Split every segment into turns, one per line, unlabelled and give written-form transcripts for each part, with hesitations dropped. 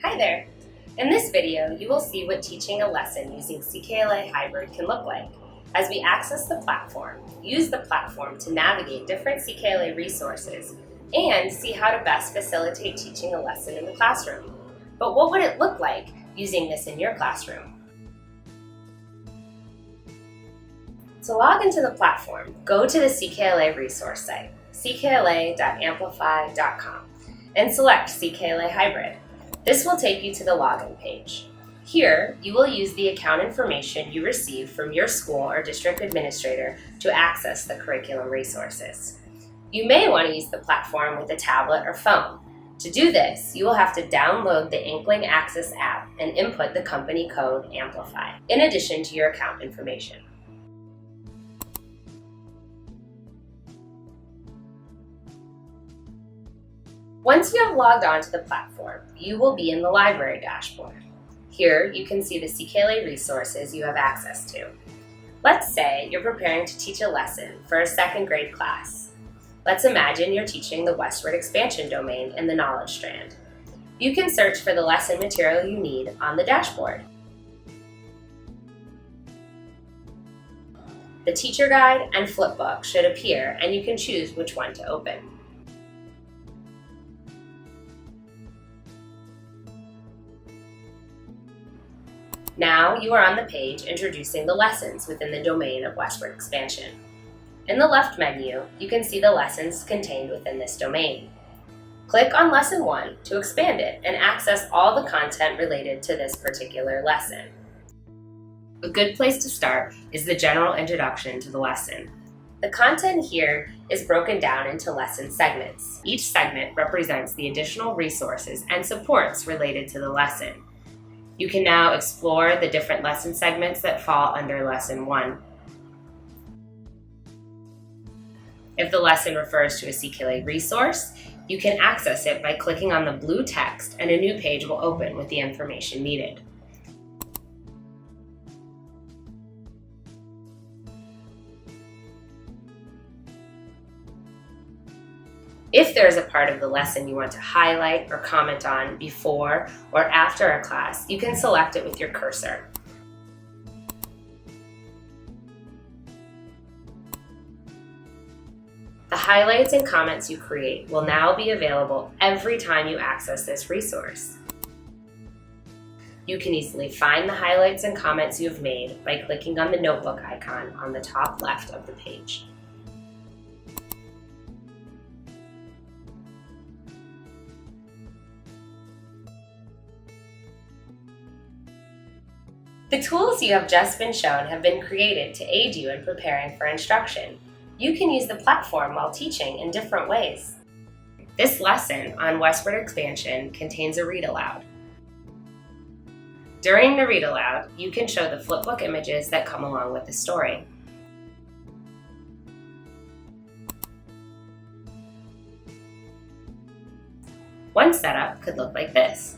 Hi there! In this video, you will see what teaching a lesson using CKLA Hybrid can look like as we access the platform, use the platform to navigate different CKLA resources, and see how to best facilitate teaching a lesson in the classroom. But what would it look like using this in your classroom? To log into the platform, go to the CKLA resource site, ckla.amplify.com, and select CKLA Hybrid. This will take you to the login page. Here, you will use the account information you received from your school or district administrator to access the curriculum resources. You may want to use the platform with a tablet or phone. To do this, you will have to download the Inkling Access app and input the company code Amplify, in addition to your account information. Once you have logged on to the platform, you will be in the library dashboard. Here, you can see the CKLA resources you have access to. Let's say you're preparing to teach a lesson for a second grade class. Let's imagine you're teaching the westward expansion domain in the knowledge strand. You can search for the lesson material you need on the dashboard. The teacher guide and flipbook should appear, and you can choose which one to open. Now you are on the page introducing the lessons within the domain of westward expansion. In the left menu, you can see the lessons contained within this domain. Click on Lesson 1 to expand it and access all the content related to this particular lesson. A good place to start is the general introduction to the lesson. The content here is broken down into lesson segments. Each segment represents the additional resources and supports related to the lesson. You can now explore the different lesson segments that fall under Lesson 1. If the lesson refers to a CKLA resource, you can access it by clicking on the blue text, and a new page will open with the information needed. If there is a part of the lesson you want to highlight or comment on before or after a class, you can select it with your cursor. The highlights and comments you create will now be available every time you access this resource. You can easily find the highlights and comments you have made by clicking on the notebook icon on the top left of the page. The tools you have just been shown have been created to aid you in preparing for instruction. You can use the platform while teaching in different ways. This lesson on westward expansion contains a read aloud. During the read aloud, you can show the flipbook images that come along with the story. One setup could look like this.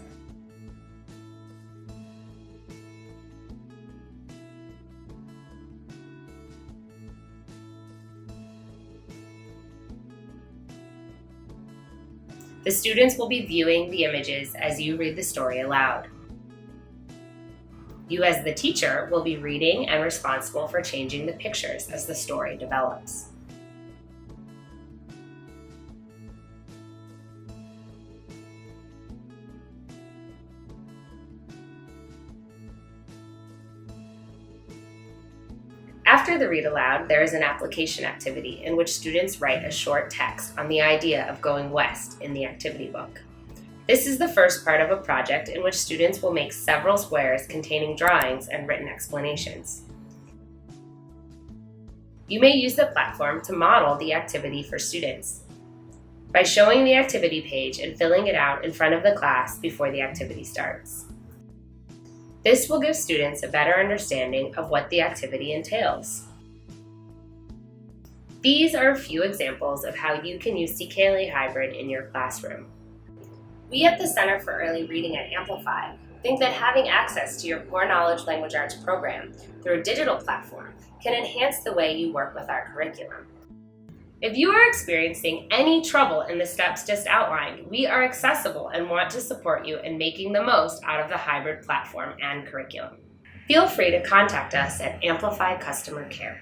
The students will be viewing the images as you read the story aloud. You as the teacher will be reading and responsible for changing the pictures as the story develops. After the read aloud, there is an application activity in which students write a short text on the idea of going west in the activity book. This is the first part of a project in which students will make several squares containing drawings and written explanations. You may use the platform to model the activity for students by showing the activity page and filling it out in front of the class before the activity starts. This will give students a better understanding of what the activity entails. These are a few examples of how you can use CKLA Hybrid in your classroom. We at the Center for Early Reading at Amplify think that having access to your Core Knowledge Language Arts program through a digital platform can enhance the way you work with our curriculum. If you are experiencing any trouble in the steps just outlined, we are accessible and want to support you in making the most out of the hybrid platform and curriculum. Feel free to contact us at Amplify Customer Care.